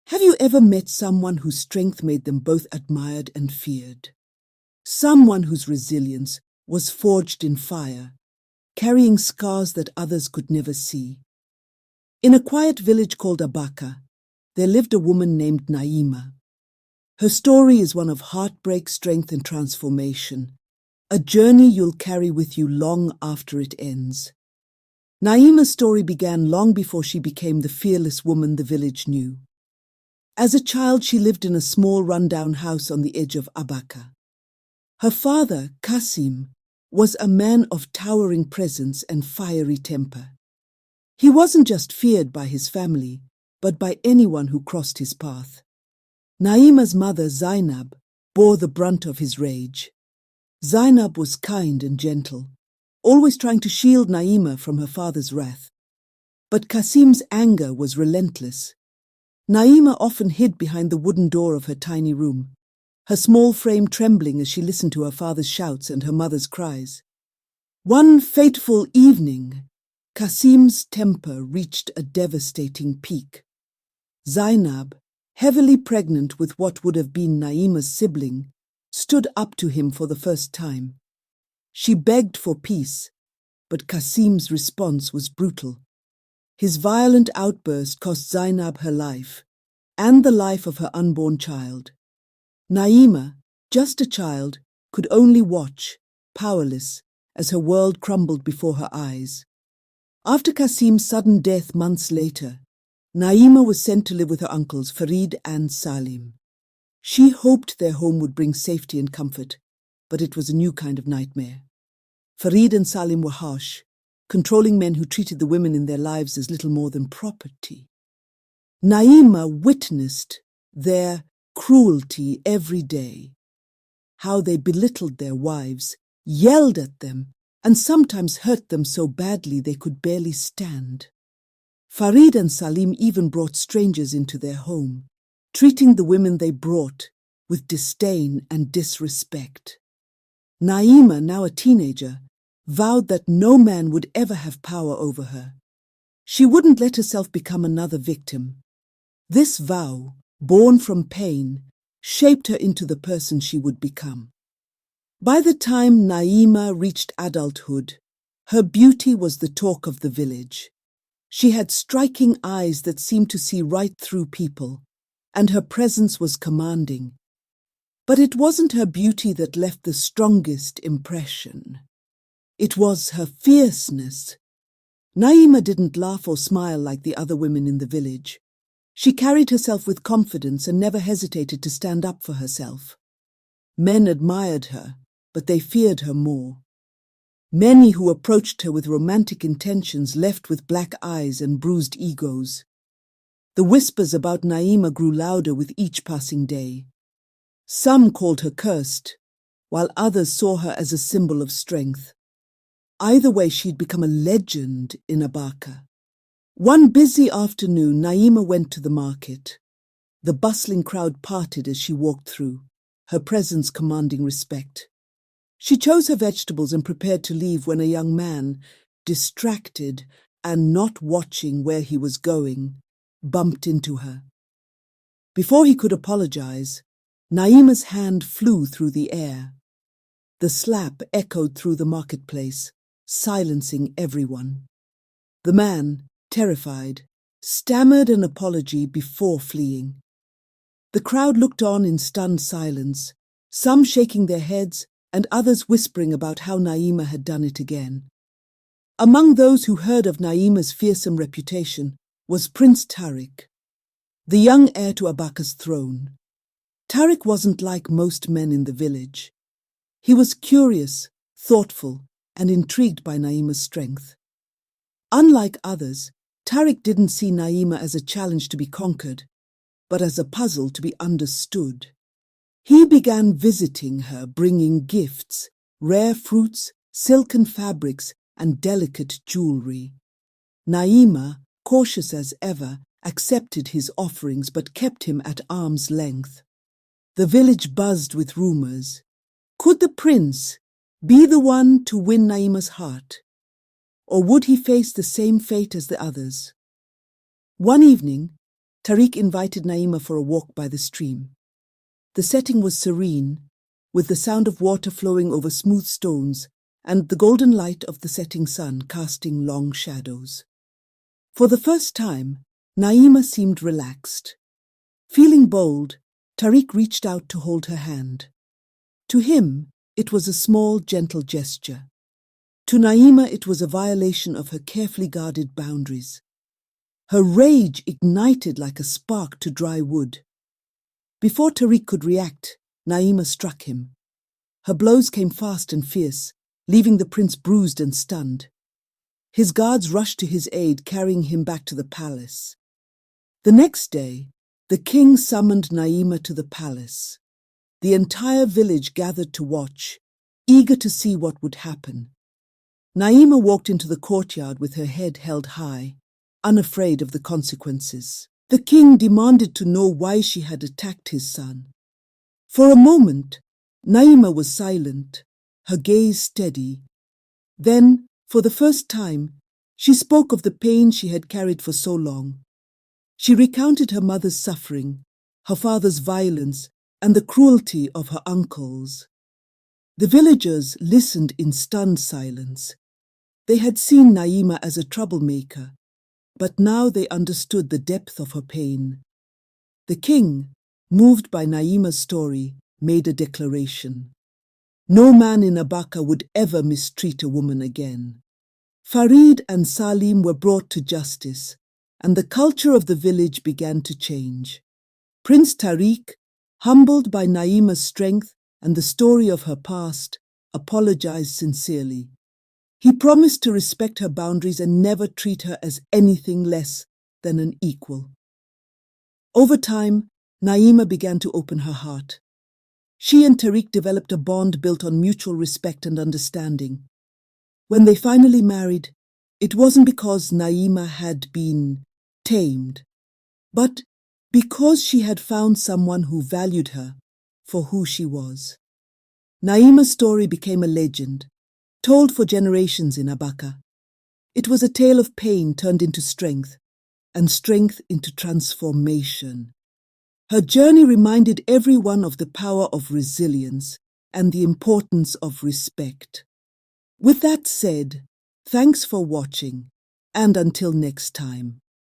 Have you ever met someone whose strength made them both admired and feared? Someone whose resilience was forged in fire, carrying scars that others could never see. In a quiet village called Abaka, there lived a woman named Naima. Her story is one of heartbreak, strength, and transformation, a journey you'll carry with you long after it ends. Naima's story began long before she became the fearless woman the village knew. As a child, she lived in a small rundown house on the edge of Abaka. Her father, Kasim, was a man of towering presence and fiery temper. He wasn't just feared by his family, but by anyone who crossed his path. Naima's mother, Zainab, bore the brunt of his rage. Zainab was kind and gentle, always trying to shield Naima from her father's wrath. But Kasim's anger was relentless. Naima often hid behind the wooden door of her tiny room, her small frame trembling as she listened to her father's shouts and her mother's cries. One fateful evening, Kasim's temper reached a devastating peak. Zainab, heavily pregnant with what would have been Naima's sibling, stood up to him for the first time. She begged for peace, but Kasim's response was brutal. His violent outburst cost Zainab her life, and the life of her unborn child. Naima, just a child, could only watch, powerless, as her world crumbled before her eyes. After Kasim's sudden death months later, Naima was sent to live with her uncles Farid and Salim. She hoped their home would bring safety and comfort, but it was a new kind of nightmare. Farid and Salim were harsh, controlling men who treated the women in their lives as little more than property. Naima witnessed their cruelty every day, how they belittled their wives, yelled at them, and sometimes hurt them so badly they could barely stand. Farid and Salim even brought strangers into their home, treating the women they brought with disdain and disrespect. Naima, now a teenager, vowed that no man would ever have power over her. She wouldn't let herself become another victim. This vow, born from pain, shaped her into the person she would become. By the time Naima reached adulthood, her beauty was the talk of the village. She had striking eyes that seemed to see right through people, and her presence was commanding. But it wasn't her beauty that left the strongest impression. It was her fierceness. Naima didn't laugh or smile like the other women in the village. She carried herself with confidence and never hesitated to stand up for herself. Men admired her, but they feared her more. Many who approached her with romantic intentions left with black eyes and bruised egos. The whispers about Naima grew louder with each passing day. Some called her cursed, while others saw her as a symbol of strength. Either way, she'd become a legend in Abaka. One busy afternoon, Naima went to the market. The bustling crowd parted as she walked through, her presence commanding respect. She chose her vegetables and prepared to leave when a young man, distracted and not watching where he was going, bumped into her. Before he could apologize, Naima's hand flew through the air. The slap echoed through the marketplace, silencing everyone. The man, terrified, stammered an apology before fleeing. The crowd looked on in stunned silence, some shaking their heads and others whispering about how Naima had done it again. Among those who heard of Naima's fearsome reputation was Prince Tariq, the young heir to Abaka's throne. Tariq wasn't like most men in the village. He was curious, thoughtful, and intrigued by Naima's strength. Unlike others, Tariq didn't see Naima as a challenge to be conquered, but as a puzzle to be understood. He began visiting her, bringing gifts, rare fruits, silken fabrics, and delicate jewelry. Naima, cautious as ever, accepted his offerings but kept him at arm's length. The village buzzed with rumors. Could the prince be the one to win Naima's heart? Or would he face the same fate as the others? One evening, Tariq invited Naima for a walk by the stream. The setting was serene, with the sound of water flowing over smooth stones and the golden light of the setting sun casting long shadows. For the first time, Naima seemed relaxed. Feeling bold, Tariq reached out to hold her hand. To him, it was a small, gentle gesture. To Naima, it was a violation of her carefully guarded boundaries. Her rage ignited like a spark to dry wood. Before Tariq could react, Naima struck him. Her blows came fast and fierce, leaving the prince bruised and stunned. His guards rushed to his aid, carrying him back to the palace. The next day, the king summoned Naima to the palace. The entire village gathered to watch, eager to see what would happen. Naima walked into the courtyard with her head held high, unafraid of the consequences. The king demanded to know why she had attacked his son. For a moment, Naima was silent, her gaze steady. Then, for the first time, she spoke of the pain she had carried for so long. She recounted her mother's suffering, her father's violence, and the cruelty of her uncles. The villagers listened in stunned silence. They had seen Naima as a troublemaker, but now they understood the depth of her pain. The king, moved by Naima's story, made a declaration. No man in Abaka would ever mistreat a woman again. Farid and Salim were brought to justice, and the culture of the village began to change. Prince Tariq, humbled by Naima's strength and the story of her past, apologized sincerely. He promised to respect her boundaries and never treat her as anything less than an equal. Over time, Naima began to open her heart. She and Tariq developed a bond built on mutual respect and understanding. When they finally married, it wasn't because Naima had been tamed, but because she had found someone who valued her for who she was. Naima's story became a legend, told for generations in Abaka. It was a tale of pain turned into strength, and strength into transformation. Her journey reminded everyone of the power of resilience and the importance of respect. With that said, thanks for watching, and until next time.